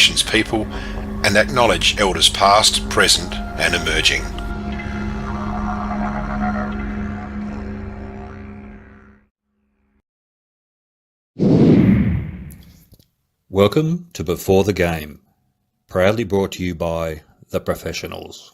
Nations people and acknowledge elders past, present and emerging. Welcome to Before the Game, proudly brought to you by The Professionals.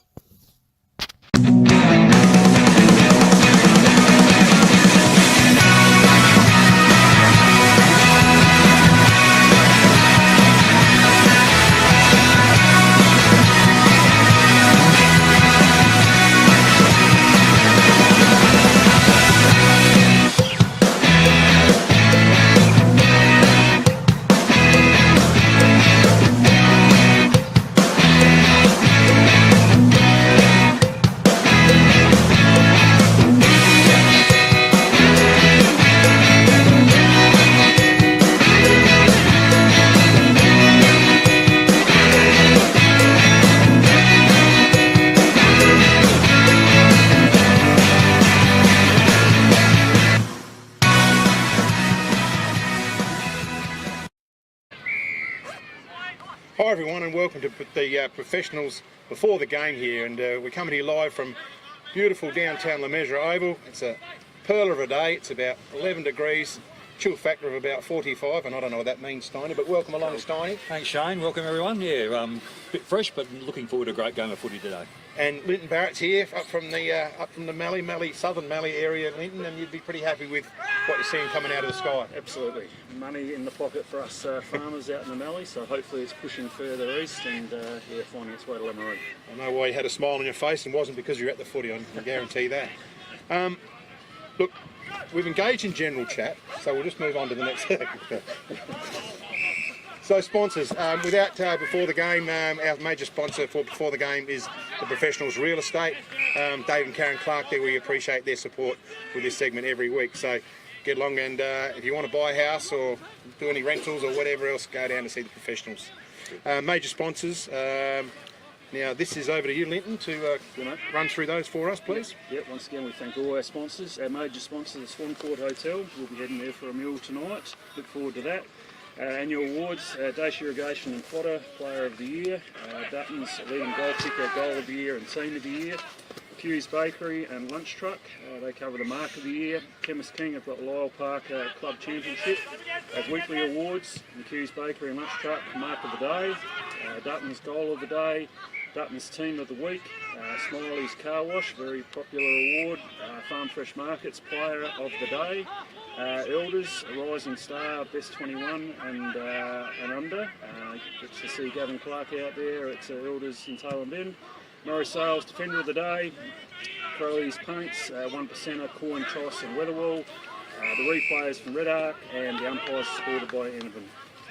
Hi everyone and welcome to the Professionals Before the Game here, and we're coming to you live from beautiful downtown La Mesure Oval. It's a pearl of a day, it's about 11 degrees, chill factor of about 45, and I don't know what that means, Steiny, but welcome along, Steiny. Thanks Shane, welcome everyone. Yeah, a bit fresh but looking forward to a great game of footy today. And Linton Barrett's here up from the Mallee, southern Mallee area, Linton, and you'd be pretty happy with what you're seeing coming out of the sky. Absolutely. Money in the pocket for us farmers out in the Mallee, so hopefully it's pushing further east and finding its way to Lamaroo. I know why you had a smile on your face and wasn't because you're at the footy, I can guarantee that. Look, we've engaged in general chat, so we'll just move on to the next. So sponsors, without Before the Game, our major sponsor for Before the Game is the Professionals Real Estate. Dave and Karen Clark there, we appreciate their support with this segment every week. So get along, and if you want to buy a house or do any rentals or whatever else, go down to see the Professionals. Major sponsors, now this is over to you, Linton, to run through those for us, please. Yep, once again we thank all our sponsors. Our major sponsor, the Swan Court Hotel. We'll be heading there for a meal tonight. Look forward to that. Annual awards, Dash Irrigation and Fodder Player of the Year, Dutton's leading goal kicker, Goal of the Year and Team of the Year, Q's Bakery and Lunch Truck, they cover the Mark of the Year, Chemist King have got Lyell Park Club Championship, as weekly awards, and Q's Bakery and Lunch Truck, Mark of the Day, Dutton's Goal of the Day, Dutton's Team of the Week, Smiley's Car Wash, very popular award, Farm Fresh Markets Player of the Day, Elders, a Rising Star, Best 21 and under. Gets to see Gavin Clark out there at Elders in Tailem Bend. Murray Sales, Defender of the Day. Crowley's Paints, 1%er, Coin, Toss and Weatherwall. The replayers from Red Arc, and the umpires supported by Enervan.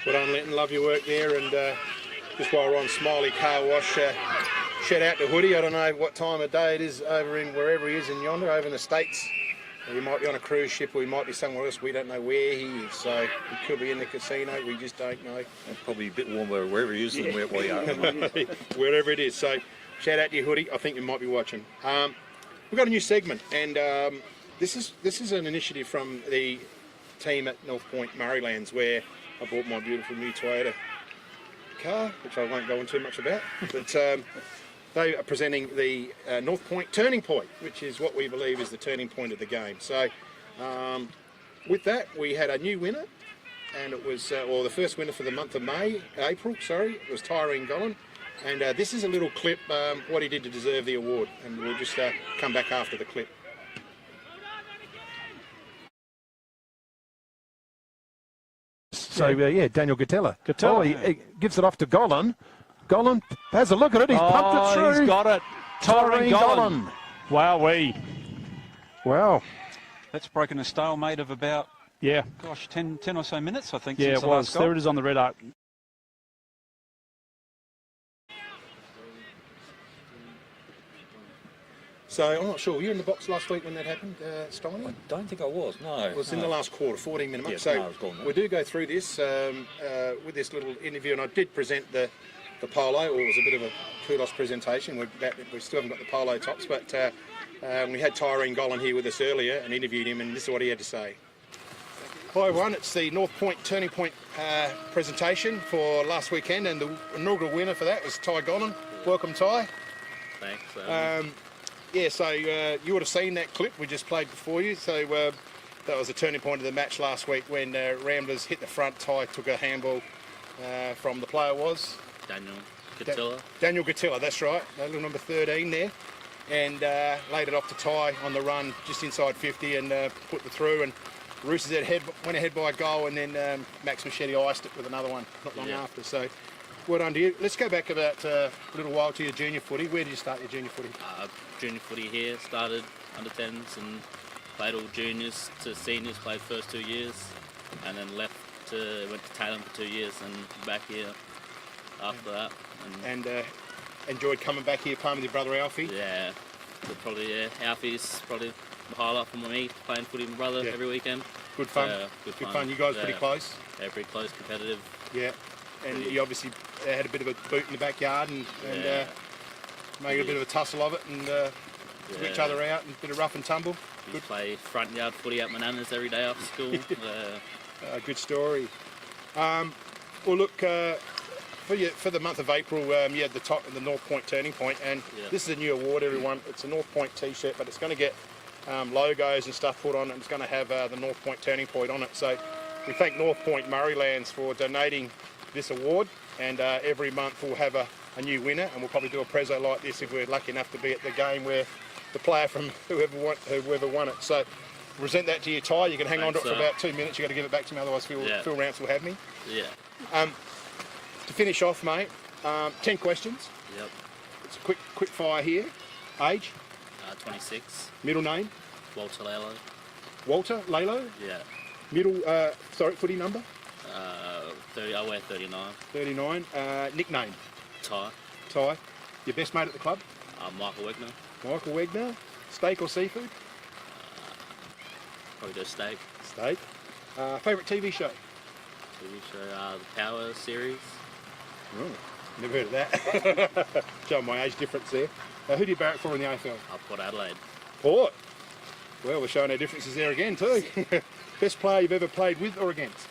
Well done, Linton, love your work there. And just while we're on Smiley Car Wash, shout out to Hoodie. I don't know what time of day it is over in wherever he is in yonder, over in the States. He might be on a cruise ship, or he might be somewhere else. We don't know where he is, so he could be in the casino. We just don't know. It's probably a bit warmer wherever he is than where we are. Wherever it is. So shout out to you, Hoodie. I think you might be watching. We've got a new segment, and this is an initiative from the team at North Point Murraylands, where I bought my beautiful new Toyota car, which I won't go into too much about, but they are presenting the North Point Turning Point, which is what we believe is the turning point of the game. So with that, we had a new winner, and it was, or the first winner for the month of April, it was Tyrone Gollan. And this is a little clip, what he did to deserve the award, and we'll just come back after the clip. So, Daniel Gatella. Oh, he gives it off to Gollan. Gollan has a look at it. He's pumped it through. He's got it. Tyrone Gollan. Wowee. Wow. That's broken a stalemate of about, 10 or so minutes, I think. Yeah, since it was. There it is on the red arc. So I'm not sure, were you in the box last week when that happened, Steiny? I don't think I was, no. It was in the last quarter, 14-minute mark. Yes, so no, I was gone, we do go through this with this little interview, and I did present the polo, or it was a bit of a kudos presentation. We still haven't got the polo tops, but we had Tyrone Gollan here with us earlier and interviewed him, and this is what he had to say. Hi everyone, it's the North Point Turning Point presentation for last weekend, and the inaugural winner for that was Ty Gollin. Welcome, Ty. Thanks. Yeah, so you would have seen that clip we just played before you. So that was the turning point of the match last week when Ramblers hit the front. Ty took a handball from the player was Daniel Gatilla. Daniel Gatilla, that's right, little number 13 there, and laid it off to Ty on the run just inside 50 and put the through. And Roosters went ahead by a goal, and then Max Machete iced it with another one not long after. So well done to you. Let's go back about a little while to your junior footy. Where did you start your junior footy? Junior footy here, started under 10s and played all juniors to seniors, played first 2 years, and then went to Taylor for 2 years and back here after that. And enjoyed coming back here playing with your brother Alfie? Yeah, Alfie's probably the highlight for me, playing footy with my brother every weekend. Good fun. Good fun. You guys pretty close? Yeah, pretty close, competitive. Yeah. And you obviously had a bit of a boot in the backyard and made a bit of a tussle of it and took each other out and a bit of rough and tumble. Good. Play front yard footy at my nana's every day after school. Good story. Well, look, for the month of April, you had the North Point Turning Point, and this is a new award, everyone. It's a North Point T-shirt, but it's going to get logos and stuff put on it, and it's going to have the North Point Turning Point on it. So we thank North Point Murraylands for donating this award, and every month we'll have a new winner, and we'll probably do a prezzo like this if we're lucky enough to be at the game where the player from whoever won it. So present that to you, Ty. You can hang on to it for about 2 minutes. You've got to give it back to me, otherwise Phil Rounce will have me. Yeah. To finish off, mate, 10 questions. Yep. It's a quick fire here. Age? 26. Middle name? Walter Lalo. Walter Lalo? Yeah. Middle, footy number? 30. I wear 39. 39. Nickname? Ty. Ty. Your best mate at the club? Michael Wegner. Michael Wegner. Steak or seafood? Probably go steak. Steak. Favourite TV show? TV show, the Power series. Oh, never heard of that. Showing my age difference there. Who do you barrack for in the AFL? Port Adelaide. Port. Well, we're showing our differences there again too. Best player you've ever played with or against?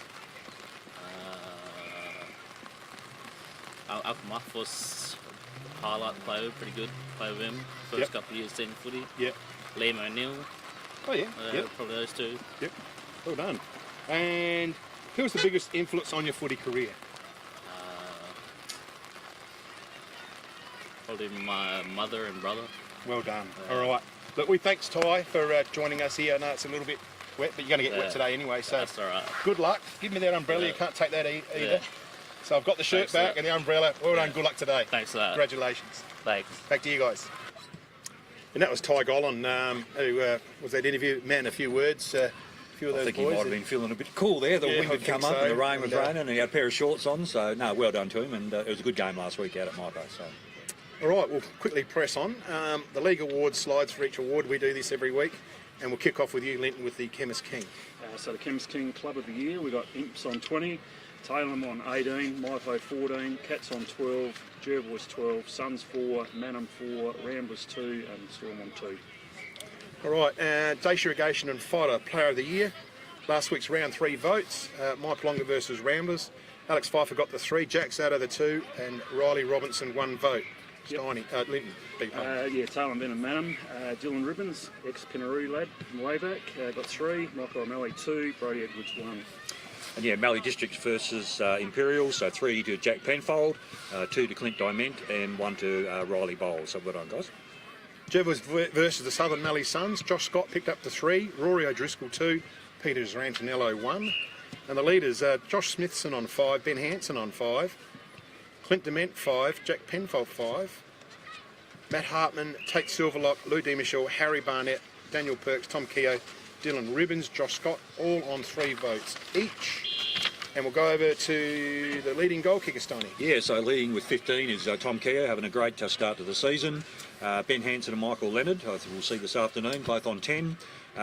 Alf Muff was a highlight player, pretty good. Play with him. First couple of years senior footy. Yeah. Liam O'Neill. Oh yeah. Probably those two. Yep. Well done. And who was the biggest influence on your footy career? Probably my mother and brother. Well done. All right. Look, we thanks Ty for joining us here. I know it's a little bit wet, but you're going to get wet today anyway. So that's all right. Good luck. Give me that umbrella. You can't take that either. So I've got the shirt back and the umbrella. Well done. Good luck today. Thanks for that. Congratulations. Thanks. Back to you guys. And that was Ty Gollin, who was that interview. Man, a few words. A few of those I think boys. he might have been feeling a bit cool there. The wind had come up and the rain was raining, and he had a pair of shorts on. So no, well done to him. And it was a good game last week out at Micro. So. All right, we'll quickly press on. The League Awards slides for each award. We do this every week. And we'll kick off with you, Linton, with the Chemist King. So the Chemist King Club of the Year, we've got Imps on 20, Taylor on 18, Mypo 14, Cats on 12, Jervois 12, Suns 4, Manham 4, Ramblers 2 and Storm on 2. All right, Dace Irrigation and Fodder Player of the Year. Last week's round 3 votes. Mike Longer versus Ramblers. Alex Pfeiffer got the 3, Jack's out of the 2, and Riley Robinson 1 vote. Steiny, Linton beat Taylor Ben and Manham. Dylan Ribbons, ex-Pinaroo lad from way back, got 3, Michael O'Malley 2, Brody Edwards 1. And yeah, Mallee Districts versus Imperial, so 3 to Jack Penfold, 2 to Clint Diment, and 1 to Riley Bowles. So well done, guys. Jervois versus the Southern Mallee Suns. Josh Scott picked up the 3, Rory O'Driscoll 2, Peter Rantanello 1. And the leaders, Josh Smithson on 5, Ben Hanson on 5, Clint Dement 5, Jack Penfold 5, Matt Hartman, Tate Silverlock, Lou DeMichelle, Harry Barnett, Daniel Perks, Tom Keogh, Dylan Ribbons, Josh Scott, all on 3 votes each. And we'll go over to the leading goal kicker, Stoney. Yeah, so leading with 15 is Tom Keogh, having a great start to the season. Ben Hanson and Michael Leonard, I think we'll see this afternoon, both on 10.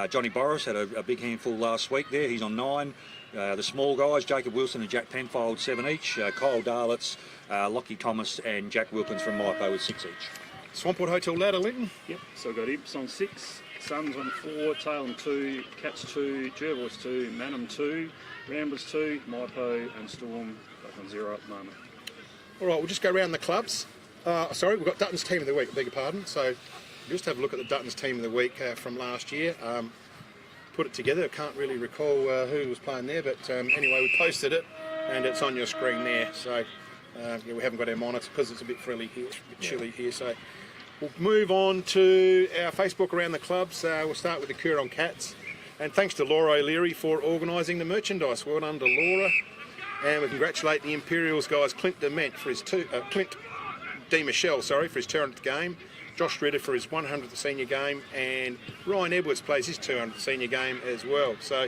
Johnny Boris had a big handful last week there, he's on 9. The small guys, Jacob Wilson and Jack Penfold, 7 each. Kyle Darlitz, Lockie Thomas and Jack Wilkins from Mypo with 6 each. Swampwood Hotel ladder, Linton. Yep, so we've got Imps on 6, Suns on 4, Tailem 2, Cats 2, Jervois 2, Manum 2, Ramblers 2, Maipo and Storm both on 0 at the moment. All right, we'll just go around the clubs. Sorry, we've got Dutton's team of the week, I beg your pardon. So we'll just have a look at the Dutton's team of the week from last year. Put it together. I can't really recall who was playing there, but anyway, we posted it and it's on your screen there. So yeah, we haven't got our monitor because it's a bit frilly here, a bit chilly here. So we'll move on to our Facebook around the clubs. We'll start with the Coorong Cats. And thanks to Laura O'Leary for organising the merchandise. Well done to Laura. And we congratulate the Imperials guys, Clint DeMent for his Clint D. Michelle, sorry, for his 200th game. Josh Ritter for his 100th senior game, and Ryan Edwards plays his 200th senior game as well. So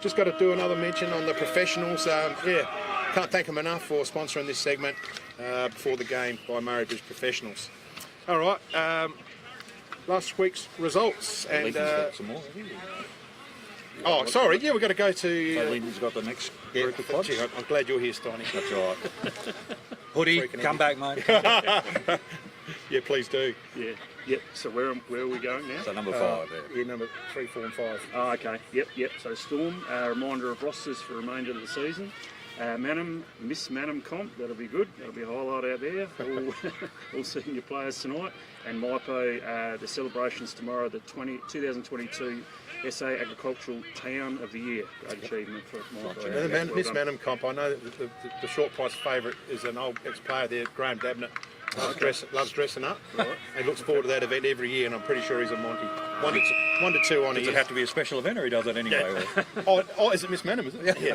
just got to do another mention on the professionals. Yeah, can't thank them enough for sponsoring this segment before the game by Murray Bridge Professionals. All right, last week's results. And some more, oh, sorry, yeah, we've got to go to... So Lyndon's got the next group of clubs. Gee, I'm glad you're here, Steiny. That's all right. Hoodie, come back, mate. Yeah, please do. Yeah, yep. So where are we going now? So number 5 there. Yeah, number 3, 4 and 5. Oh, okay. Yep. So Storm, reminder of rosters for the remainder of the season. Manum, Miss Manum comp, that'll be good. That'll be a highlight out there. All senior players tonight. And Maipo, the celebrations tomorrow, the 2022 SA Agricultural Town of the Year. Great achievement for Maipo. The Miss Manum comp, I know that the short price favourite is an old ex-player there, Graham Dabnett. Loves dressing up. Right. He looks forward to that event every year, and I'm pretty sure he's a Monty. 1 to 2 on. Does it have to be a special event, or he does it anyway? Yeah. Oh, is it Miss Manum? Is it? Yeah.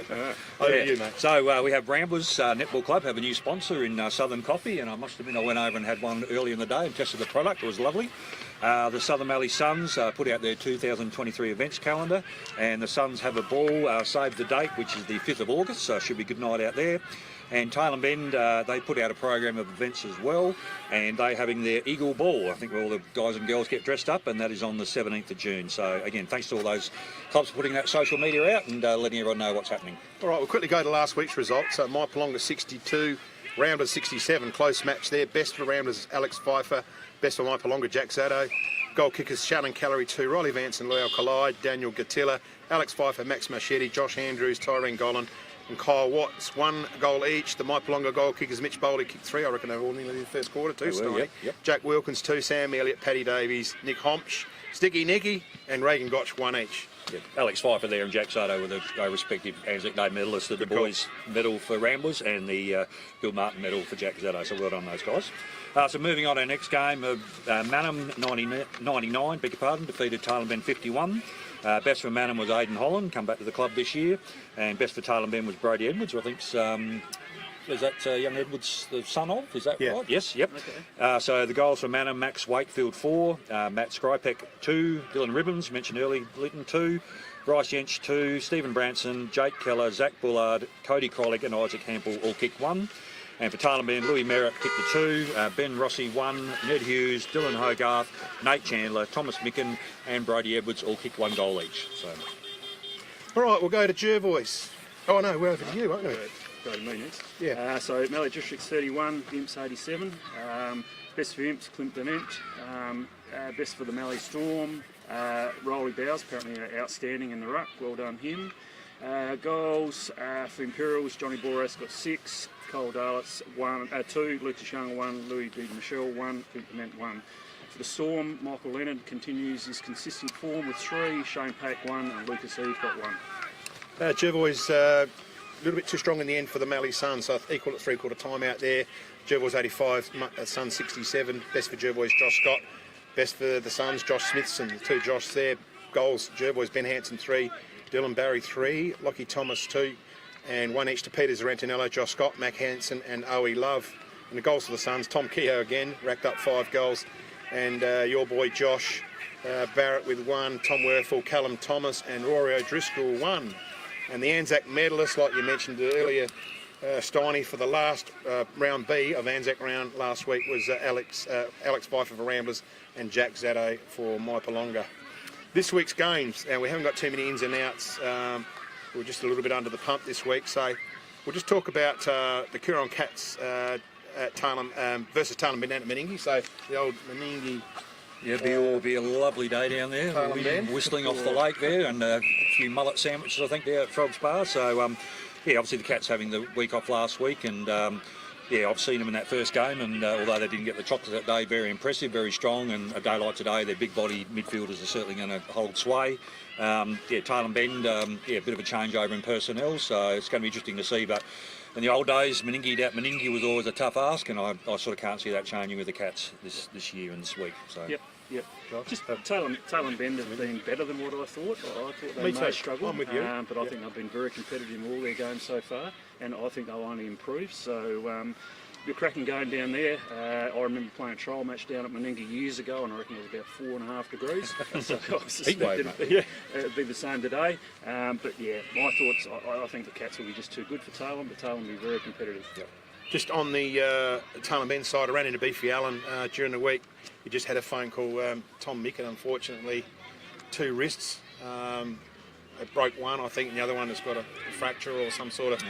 Over to you, mate. So we have Ramblers Netball Club have a new sponsor in Southern Coffee, and I must admit I went over and had one early in the day and tested the product. It was lovely. The Southern Valley Suns put out their 2023 events calendar, and the Suns have a ball, save the date, which is the 5th of August, so it should be a good night out there. And Tailem Bend, they put out a program of events as well, and they're having their Eagle Ball, I think, where all the guys and girls get dressed up, and that is on the 17th of June. So again, thanks to all those clubs for putting that social media out and letting everyone know what's happening. All right, we'll quickly go to last week's results. Maipolonga 62, Ramblers 67, close match there. Best for Ramblers, Alex Pfeiffer. Best for Maipolonga, Jack Zato. Goal kickers, Shannon Calorie 2, Riley Vance and Leo Collide, Daniel Gatilla, Alex Pfeiffer, Max Machete, Josh Andrews, Tyrone Golan and Kyle Watts. 1 goal each. The Maipolonga goal kickers, Mitch Bowley kicked 3. I reckon they were all nearly in the first quarter too. Yep. Jack Wilkins 2, Sam Elliott, Paddy Davies, Nick Homsch, Sticky Nicky and Reagan Gotch 1 each. Yep. Alex Pfeiffer there and Jack Soto were the respective Anzac Day medalists of the boys' medal for Ramblers and the Bill Martin medal for Jack Zato. So well done those guys. So moving on to our next game, Manum 99, beg your pardon, defeated Tailem Bend 51. Best for Manum was Aidan Holland, come back to the club this year, and best for Tailem Bend was Brody Edwards, who I think's is that young Edwards the son of? Is that right? Yes, yep. Okay. So the goals for Manum, Max Wakefield 4, Matt Skrypek 2, Dylan Ribbons, mentioned early, Lytton 2, Bryce Jench 2, Stephen Branson, Jake Keller, Zach Bullard, Cody Krolick and Isaac Hampel all kicked 1. And for Tailem Bend, Louis Merritt kicked the 2, Ben Rossi 1, Ned Hughes, Dylan Hogarth, Nate Chandler, Thomas Micken and Brody Edwards all kicked 1 goal each. So, all right, we'll go to Jervois. Oh no, we're over to you, won't we? Go to me next. Yeah. So Mallee District's 31, Imps 87. Best for Imps, Clint Dement. Best for the Mallee Storm, Rolly Bowes, apparently outstanding in the ruck. Well done him. Goals for Imperials, Johnny Boras got 6. Cole Darlitz 2, Lucas Young 1, Louis D. Michelle 1, Clint Dement 1. For the Storm, Michael Leonard continues his consistent form with 3, Shane Pack 1 and Lucas Eve got 1. Jervois a little bit too strong in the end for the Mallee Suns, so equal at 3/4 time out there. Jervois 85, Suns 67. Best for Jervois, Josh Scott. Best for the Suns, Josh Smithson, the 2 Josh there. Goals, Jervois, Ben Hanson 3, Dylan Barry 3, Lockie Thomas 2, and 1 each to Peter Zarantinello, Josh Scott, Mac Hansen and Owie Love. And the goals for the Suns, Tom Kehoe again, racked up 5 goals. And your boy Josh Barrett with 1, Tom Werfel, Callum Thomas and Rory O'Driscoll 1. And the Anzac medalist, like you mentioned earlier, Steiny, for the last round B of Anzac round last week was Alex Pfeiffer for Ramblers and Jack Zato for Maipolonga. This week's games, and we haven't got too many ins and outs. We're just a little bit under the pump this week, so we'll just talk about the Coorong Cats at Tailem versus Tailem Bend at Meningie. So the old Meningie Yeah, it'll be a lovely day down there. We'll be whistling off the lake there, and a few mullet sandwiches, I think, there at Frogs Bar. So, yeah, obviously the Cats having the week off last week, and yeah, I've seen them in that first game, and although they didn't get the chocolate that day, very impressive, very strong, and a day like today, their big-body midfielders are certainly going to hold sway. Yeah, Tail and Bend, yeah, a bit of a changeover in personnel, so it's going to be interesting to see, but in the old days, Meningi was always a tough ask, and I sort of can't see that changing with the Cats this year and this week. So. Yep. Just Tail and Bend have been better than what I thought. I thought they Me may too. struggle, I'm with you. but I think they've been very competitive in all their games so far, and I think they'll only improve. So the cracking game down there. I remember playing a trial match down at Meningi years ago, and I reckon it was about 4.5 degrees. So I suspect it'd be the same today. But yeah, my thoughts. I think the Cats will be just too good for Tailem, but Tailem will be very competitive. Yep. Just on the Tail and Bend side, I ran into Beefy Allen during the week. He just had a phone call. Tom Mickett, unfortunately, 2 wrists. It broke one, I think, and the other one has got a fracture or some sort of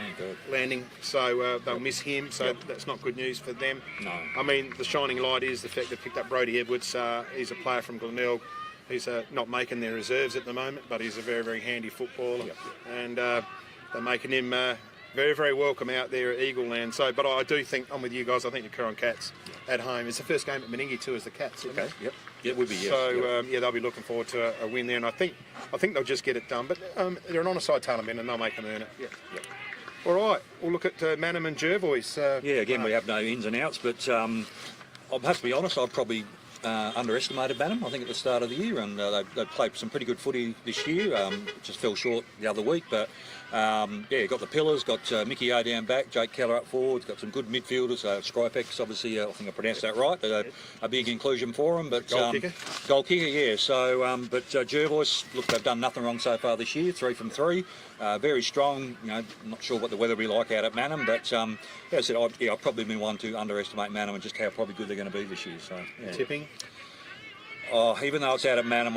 landing. So they'll miss him. So that's not good news for them. No. I mean, the shining light is the fact they picked up Brodie Edwards. He's a player from Glenelg. He's not making their reserves at the moment, but he's a very, very handy footballer. And they're making him very, very welcome out there at Eagle Land. So, but I do think, I'm with you guys, I think the Curran Cats at home. It's the first game at Meningi too as the Cats, isn't it? Yep. It would be, yes. So, yeah, they'll be looking forward to a win there, and I think they'll just get it done. But they're an honest side Tail and Bend, and they'll make them earn it. All right, we'll look at Manham and Jervois. Yeah, again, we have no ins and outs, but I'll have to be honest, I've probably underestimated Manham, I think, at the start of the year, and they played some pretty good footy this year, just fell short the other week, but yeah, got the pillars, got Mickey O down back, Jake Keller up forward, got some good midfielders, Skrypex, obviously, I think I pronounced that right, a big inclusion for them. But Goal kicker? Goal kicker, yeah, so, but Jervois, look, they've done nothing wrong so far this year, 3 from 3, very strong, you know, not sure what the weather will be like out at Manham, but yeah, I said, I've probably been one to underestimate Manham and just how probably good they're going to be this year, so. Yeah. Tipping? Oh, even though it's out at Manham,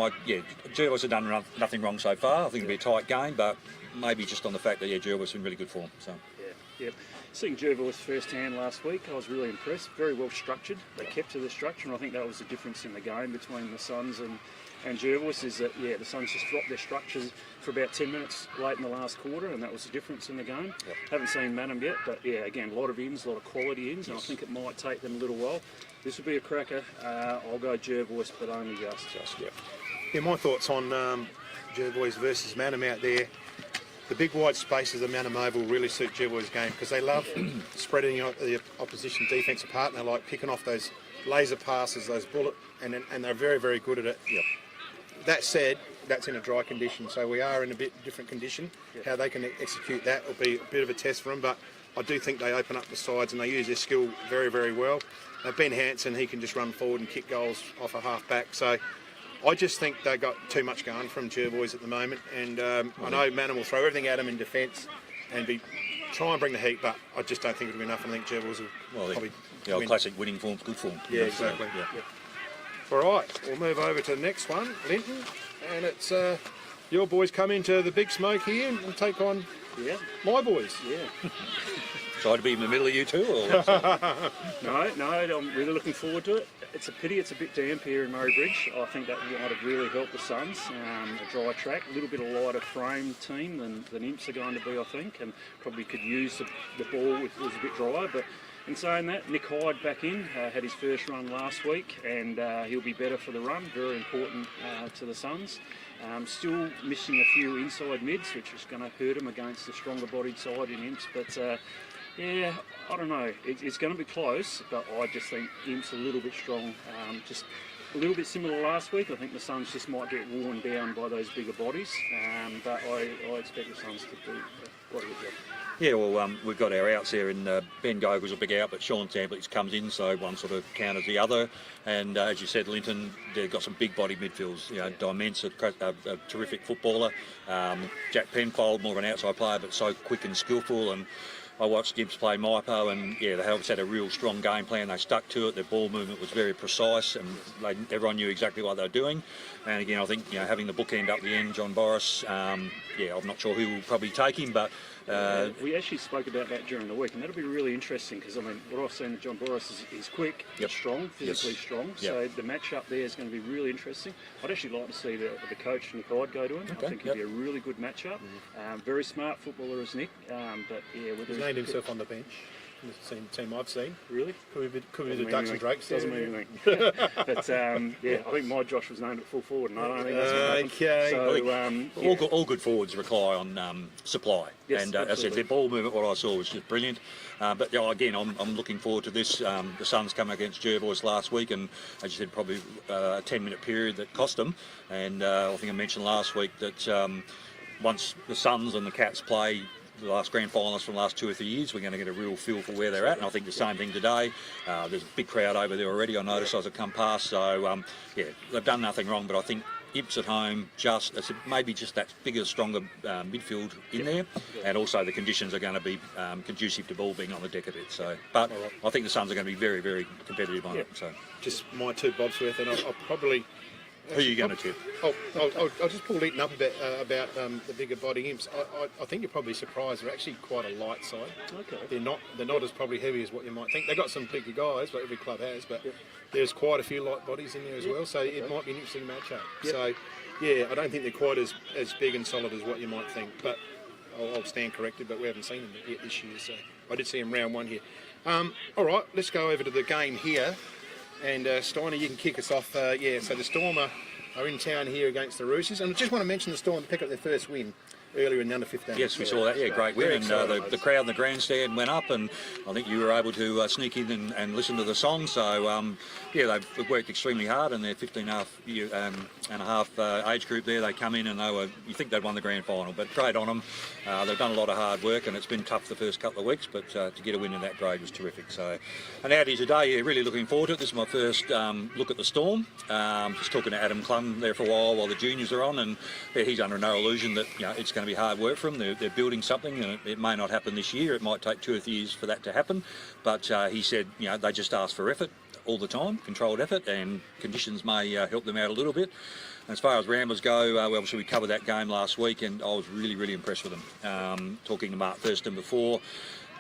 Jervois have done nothing wrong so far. I think it'll be a tight game, but maybe just on the fact that Jervois is in really good form. So. Yeah. Seeing Jervois firsthand last week, I was really impressed. Very well structured. They kept to the structure, and I think that was the difference in the game between the Suns and Jervois, is that the Suns just dropped their structures for about 10 minutes late in the last quarter, and that was the difference in the game. Haven't seen Manham yet, but yeah, again, a lot of ins, a lot of quality ins, and I think it might take them a little while. This will be a cracker. I'll go Jervois, but only just. Yeah, my thoughts on Jervois versus Manham out there. The big wide spaces of Manham Oval really suit Jervois' game because they love spreading the opposition defence apart, and they like picking off those laser passes, those bullet, and they're very, very good at it. That said, that's in a dry condition, so we are in a bit different condition. How they can execute that will be a bit of a test for them, but I do think they open up the sides and they use their skill very, very well. Ben Hansen, he can just run forward and kick goals off a half-back, so I just think they got too much going from Jervois at the moment, and I know Manham will throw everything at them in defence and try and bring the heat, but I just don't think it'll be enough. I think Jervois will probably win. Classic winning form's good form. Yeah, exactly. All right, we'll move over to the next one, Linton, and it's your boys come into the big smoke here and take on my boys. Try to be in the middle of you two, or No, I'm really looking forward to it. It's a pity it's a bit damp here in Murray Bridge. I think that might have really helped the Suns. A dry track, a little bit of lighter frame team than Imps are going to be, I think, and probably could use the ball if it was a bit drier. But in saying that, Nick Hyde back in, had his first run last week, and he'll be better for the run, very important to the Suns. Still missing a few inside mids, which is going to hurt him against the stronger bodied side in Imps, but yeah, I don't know. It's going to be close, but I just think Imp's a little bit strong. Just a little bit similar last week. I think the Suns just might get worn down by those bigger bodies, but I expect the Suns to do quite a good job. Yeah, well, we've got our outs there, and Ben Gogol's a big out, but Sean Tamblitz comes in, so one sort of counters the other. And as you said, Linton, they've got some big body midfields. You know, Diment's a terrific footballer. Jack Penfold, more of an outside player, but so quick and skillful. And I watched Gibbs play Maipo, and yeah, they always had a real strong game plan. They stuck to it. Their ball movement was very precise, and everyone knew exactly what they were doing. And again, I think having the bookend up the end, John Boris. I'm not sure who will probably take him, but We actually spoke about that during the week, and that'll be really interesting because, I mean, what I've seen with John Boris is quick, Yep. strong, physically strong. Yep. So the match-up there is going to be really interesting. I'd actually like to see the coach, Nick Hyde, go to him. I think it'd be a really good match-up. Very smart footballer is Nick, but yeah, He's named himself on the bench. The team I've seen. Really? Could be the Doesn't Ducks mean and Drakes. Doesn't mean anything. But yeah, I think my Josh was named at full forward, and I don't think that's going to happen. So, yeah. All good forwards rely on supply, Yes, and as I said, absolutely. their ball movement, what I saw was just brilliant. But again, I'm looking forward to this. The Suns come against Jervois last week, and as you said, probably a 10-minute period that cost them. And I think I mentioned last week that once the Suns and the Cats play the last grand finalists from the last 2 or 3 years, we're going to get a real feel for where they're at, and I think the same thing today. There's a big crowd over there already, I noticed as I come past, so yeah, they've done nothing wrong, but I think Ips at home, maybe just that bigger, stronger midfield in there, and also the conditions are going to be conducive to ball being on the deck a bit. So, but I think the Suns are going to be very, very competitive on it. So, Just my 2 bobs worth, and I'll probably. who are you going to tip? I'll just pull Eaton up a bit about the bigger body imps. I think you're probably surprised. They're actually quite a light side. Okay. They're not as probably heavy as what you might think. They've got some bigger guys, like every club has, but there's quite a few light bodies in there as well. So it might be an interesting matchup. So yeah, I don't think they're quite as big and solid as what you might think. But I'll stand corrected. But we haven't seen them yet this year. So I did see them round 1 here. All right, let's go over to the game here. And Steiner, you can kick us off. So the Storm are in town here against the Roosters. And I just want to mention the Storm pick up their first win earlier in the under-15. Yes, we saw that. Yeah, great win. And the crowd in the grandstand went up, and I think you were able to sneak in and listen to the song. So, yeah, they've worked extremely hard, and their 15 and a half age group there, they come in and you think they'd won the grand final, but great on them. They've done a lot of hard work, and it's been tough the first couple of weeks, but to get a win in that grade was terrific. So, and out here today, yeah, really looking forward to it. This is my first look at the Storm. Just talking to Adam Clum there for a while the juniors are on, and yeah, he's under no illusion that it's going to be hard work for them. They're building something, and it may not happen this year. It might take 2 or 3 years for that to happen, but he said they just ask for effort all the time, controlled effort, and conditions may help them out a little bit. As far as Ramblers go, obviously we covered that game last week, and I was really, really impressed with them. Talking to Mark Thurston before,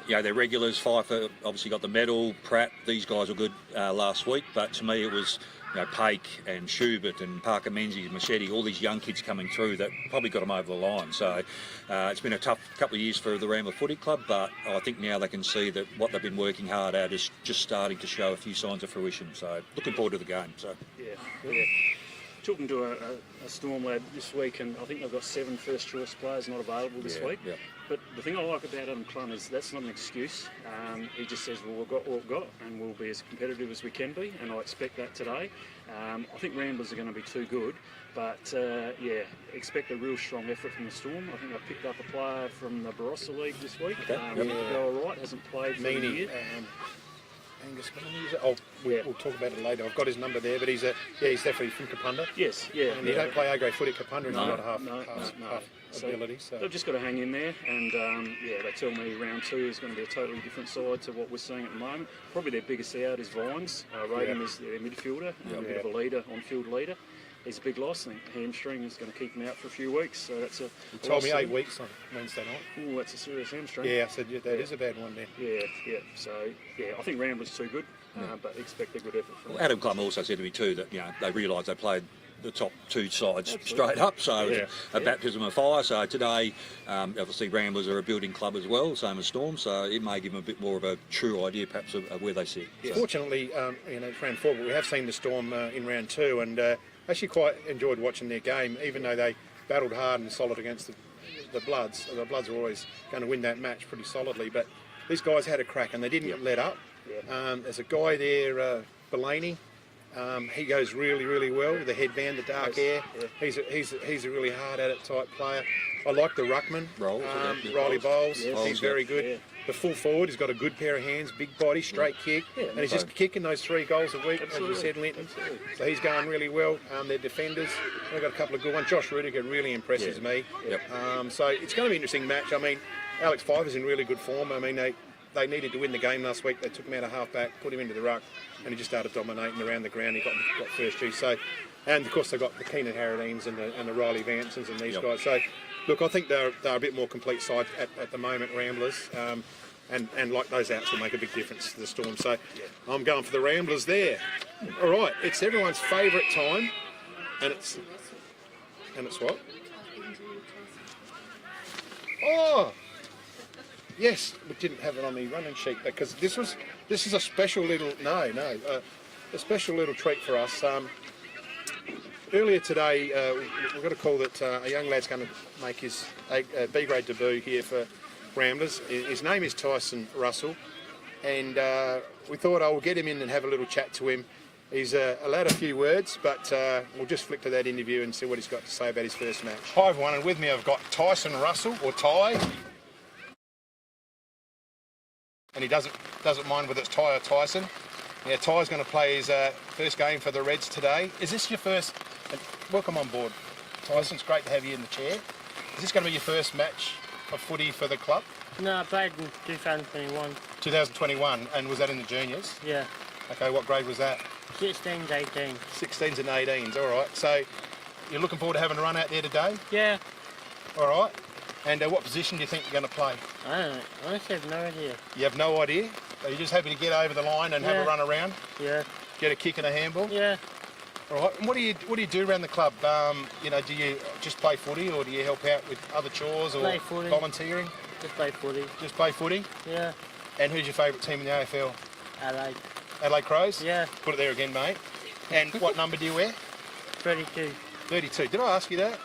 their regulars, Pfeiffer obviously got the medal, Pratt, these guys were good last week, but to me it was Paik and Schubert and Parker Menzies, Machete, all these young kids coming through that probably got them over the line. So it's been a tough couple of years for the Rambler Footy Club, but I think now they can see that what they've been working hard at is just starting to show a few signs of fruition. So looking forward to the game. So Yeah. Talking to a Storm lad this week, and I think they've got 7 first-choice players not available this week. Yeah. But the thing I like about Adam Clun is that's not an excuse. He just says, well, we've got what we've got, and we'll be as competitive as we can be, and I expect that today. I think Ramblers are going to be too good, but expect a real strong effort from the Storm. I think I picked up a player from the Barossa League this week. He'll go all right, hasn't played for a year. Angus Meany, we'll talk about it later. I've got his number there, but he's definitely from Kapunda. Yes, yeah. And you don't play A-grade footy at Kapunda, and you've got half So ability. So they've just got to hang in there, and they tell me round 2 is going to be a totally different side to what we're seeing at the moment. Probably their biggest out is Vines. Raven is their midfielder, a bit of a leader, on-field leader. He's a big loss. I think hamstring is going to keep him out for a few weeks, so that's a. You told me 8 weeks on Wednesday night. Oh, that's a serious hamstring. Yeah, I said that is a bad one then. Yeah. So I think Ramblers too good, but expect a good effort from them. Adam Clum also said to me too that they realised they played the top 2 sides straight up, so a baptism of fire. So today, obviously Ramblers are a building club as well, same as Storm, so it may give them a bit more of a true idea perhaps of where they sit. Yeah. Fortunately, it's round 4, but we have seen the Storm in round 2, and actually quite enjoyed watching their game, even though they battled hard and solid against the Bloods. The Bloods are always going to win that match pretty solidly, but these guys had a crack and they didn't let up. There's a guy there, Belaney. He goes really, really well with the headband, the dark hair. He's a really hard at it type player. I like the ruckman, Riley Bowles. He's very good. Yeah. The full forward, he's got a good pair of hands, big body, straight kick, and he's just kicking those 3 goals a week, as you said, Linton. So he's going really well. Their defenders, they've got a couple of good ones. Josh Rudiger really impresses me. So it's going to be an interesting match. I mean, Alex Pfeiffer's in really good form. I mean, they needed to win the game last week. They took him out of half-back, put him into the ruck, and he just started dominating around the ground. He got first due. So, and of course they got the Keenan Harradines and the Riley Vansons and these guys. So, look, I think they're a bit more complete side at the moment, Ramblers. And like those outs will make a big difference to the Storm. So I'm going for the Ramblers there. All right, it's everyone's favourite time, and it's what? Oh, yes, we didn't have it on the running sheet because this is a special little a special little treat for us. Earlier today, we got a call that a young lad's going to make his B grade debut here for Ramblers. His name is Tyson Russell, and we thought I'll get him in and have a little chat to him. He's allowed a few words, but we'll just flick to that interview and see what he's got to say about his first match. Hi everyone, and with me I've got Tyson Russell, or Ty, and he doesn't mind whether it's Ty or Tyson. Yeah, Ty's going to play his first game for the Reds today. Is this your first? Welcome on board, Tyson. It's great to have you in the chair. Is this going to be your first match of footy for the club? No, I played in 2021. 2021, and was that in the juniors? Yeah. Okay, what grade was that? 16s, 18s. 16s and 18s, all right. So you're looking forward to having a run out there today? Yeah. All right. And what position do you think you're going to play? I don't know. I honestly have no idea. You have no idea? Are you just happy to get over the line and have a run around? Yeah. Get a kick and a handball? Yeah. All right. And what do you do around the club? Do you just play footy, or do you help out with other chores or volunteering? Just play footy. Just play footy? Yeah. And who's your favourite team in the AFL? Adelaide. Adelaide Crows? Yeah. Put it there again, mate. And what number do you wear? 32. 32. Did I ask you that?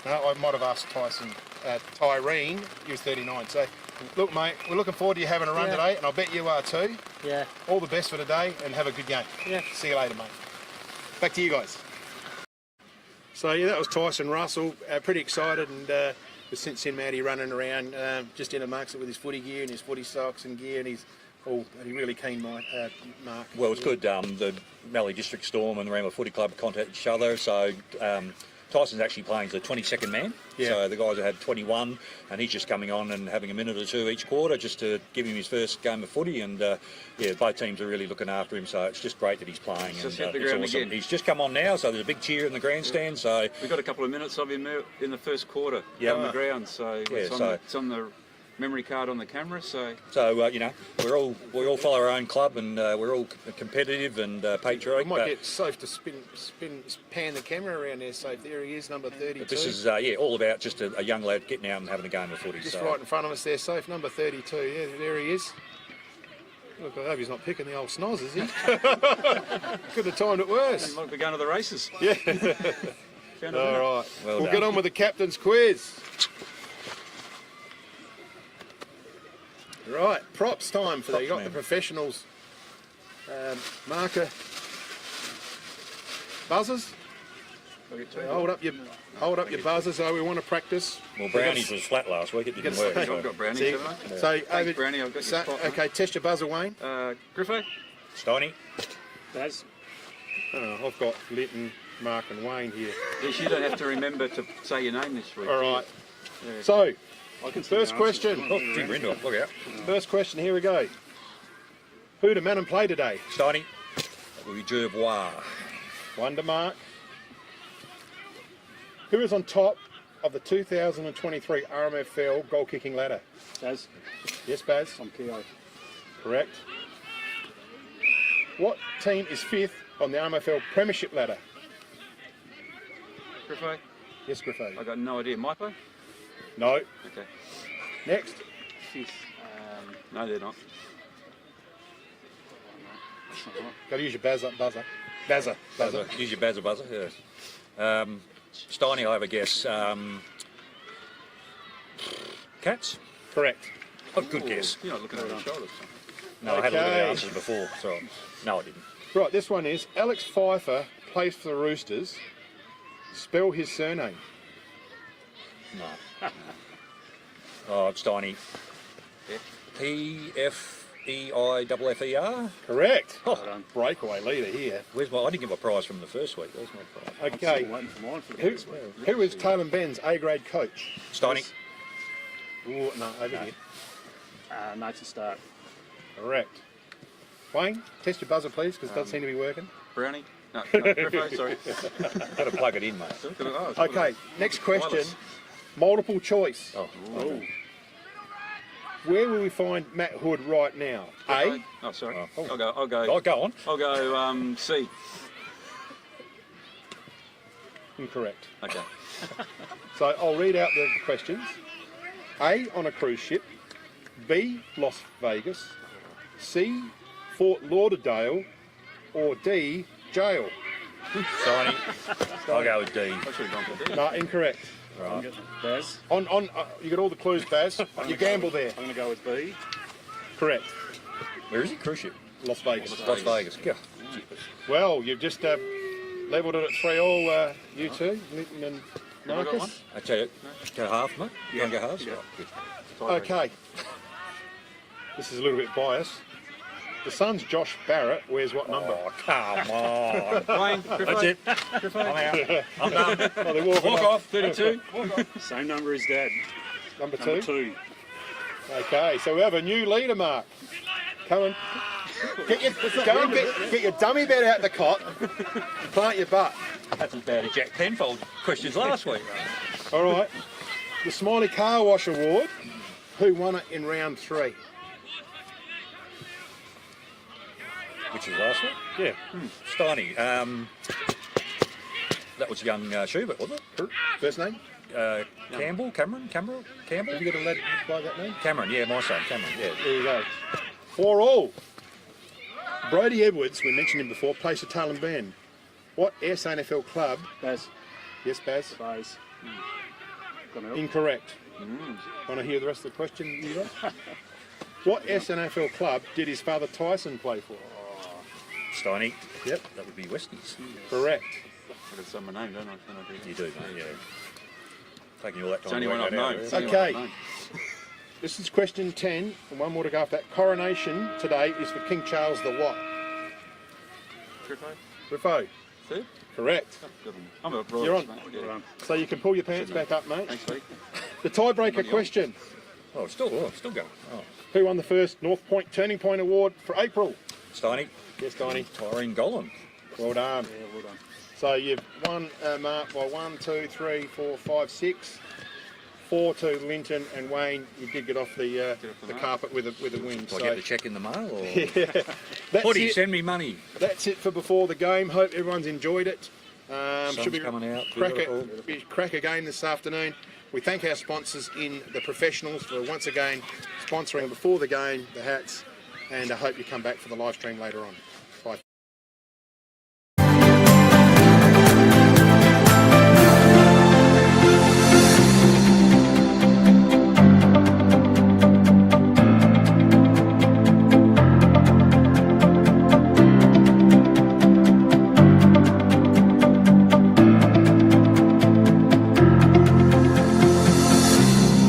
No, I might have asked Tyreen. He was 39. So, look, mate, we're looking forward to you having a run today, and I bet you are too. Yeah. All the best for today, and have a good game. Yeah. See you later, mate. Back to you guys. So, yeah, that was Tyson Russell. Pretty excited, and with Sin Matty running around just in amongst it with his footy gear and his footy socks and gear, and he's really keen, Mark. Well, it's good. The Mallee District Storm and the Ramblers Footy Club contact each other. So Tyson's actually playing as the 22nd man. Yeah. So the guys have had 21, and he's just coming on and having a minute or two each quarter just to give him his first game of footy. And both teams are really looking after him. So it's just great that he's playing. So and, set the it's ground awesome. again. He's just come on now, so there's a big cheer in the grandstand. So we got a couple of minutes of him in the first quarter on the ground. So it's on the memory card on the camera. So we all follow our own club, and we're all competitive and patriotic. I might get Soph to pan the camera around there, Soph. There he is, number 32. But this is all about just a young lad getting out and having a game of footy. Just right in front of us there, Soph, number 32. Yeah, there he is. Look, I hope he's not picking the old snoz, is he? Could have timed it worse. Might be going to the races. Yeah. All right. We'll get on with the captain's quiz. Right, props time for that. You got the professionals marker buzzers. Hold up your buzzers. Oh, we want to practice. Well, Brownies was flat last week. It didn't work. I've got Brownies, haven't I? So, Thanks, Brownie. I've got your spot. okay, test your buzzer, Wayne. Griffo? Steiny? Baz. I've got Lytton, Mark, and Wayne here. Yes, you don't have to remember to say your name this week. All right. Yeah. So, first question. Oh, Jim Rindolph, look out. First question. Here we go. Who did Manham play today? Steiny? That will be Jervois. One to Mark. Who is on top of the 2023 RMFL goal kicking ladder? Baz. Yes, Baz. I'm Keogh. Correct. What team is fifth on the RMFL Premiership ladder? Griffo? Yes, Griffo. I got no idea. Maipo? No. Okay. Next. Fifth. No, they're not. That's not right. Got to use your buzzer. Buzzer. Use your buzzer, yes. Steiny, I have a guess. Cats? Correct. Oh, good guess. You're not looking over your shoulders. No, I had a look at the Okay. answers before, so no, I didn't. Right, this one is Alex Pfeiffer plays for the Roosters. Spell his surname. No. Oh, Steiny. P-F-E-I-F-F-E-R? Correct. done. Breakaway leader here. Where's my? I didn't get my prize from the first week. Where's my prize? Okay. I'm waiting for mine for the Who, next week. who is Taylor Ben's A-grade coach? Steiny. Ooh, no, over here. Nathan Stark. Correct. Wayne, test your buzzer, please, because it doesn't seem to be working. Brownie? No, Griffo, sorry. Got to plug it in, mate. Okay, next question. Multiple choice. Oh. Where will we find Matt Hood right now? A. Oh, sorry. Oh. I'll go. Oh, go on. I'll go C. Incorrect. Okay. So I'll read out the questions. A. On a cruise ship. B. Las Vegas. C. Fort Lauderdale. Or D. Jail. Steiny. I'll go with D. I should have gone for D. No, incorrect. Right. Baz, You got all the clues, Baz. You gamble there. I'm going to go with B. Correct. Where is he? Cruise ship. Las Vegas. Las Vegas. Yeah. Well, you've just levelled it at 3-all, you two, Linton and Have I got one? Marcus. I tell you, go half, mate. You want to go halves? Yeah. Right, good. Okay. This is a little bit biased. The son's Josh Barrett wears what number? Oh, come on. Wayne, That's it. I'm out. I'm done. Oh, they're walking Walk up. off, 32. Same number as Dad. Number Number 2. 2. Okay, so we have a new leader, Mark. Come on. Go and get your dummy bed out the cot and plant your butt. That's as bad as Jack Penfold questions last week. All right. The Smiley Car Wash Award. Who won it in round 3? Which was last week? Yeah. Steiny. That was young Schubert, wasn't it? First name? Campbell? Cameron? Campbell? Campbell? Have you got a lad by that name? Cameron, yeah, my son, Cameron, yeah. There you go. 4-all. Brodie Edwards, we mentioned him before, plays for Tailem Bend. What SANFL club? Baz. Yes, Baz? Baz. Gonna help. Incorrect. Want to hear the rest of the question, you guys? What SNFL club did his father Tyson play for? Steiny. Yep. That would be Westies. Correct. I've got to say my name, don't I? When I do that. You do, mate, yeah. Taking all that time It's only to one work I've that out, known. yeah. It's only one I've Okay. known. This is question 10, and one more to go after that. Coronation today is for King Charles the what? Griffo? Griffo. Third? Correct. Good one. I'm a broad. You're on. Mate. Yeah. So you can pull your pants back up, mate. Thanks, buddy. The tiebreaker question. Oh, still going. Oh. Who won the first North Point Turning Point Award for April? Steiny. Yes, Donnie. Tyrene Golan. Well done. Yeah, well done. So you've won, Mark, by 1, 2, 3, 4, 5, 6. 4 to Linton and Wayne. You did get off the carpet with a win. Do I So get the cheque in the mail? Or? that's Hoodie, it. send me money. That's it for Before the Game. Hope everyone's enjoyed it. Sun's coming out. Crack a game this afternoon. We thank our sponsors in the professionals for once again sponsoring Before the Game, the hats, and I hope you come back for the live stream later on.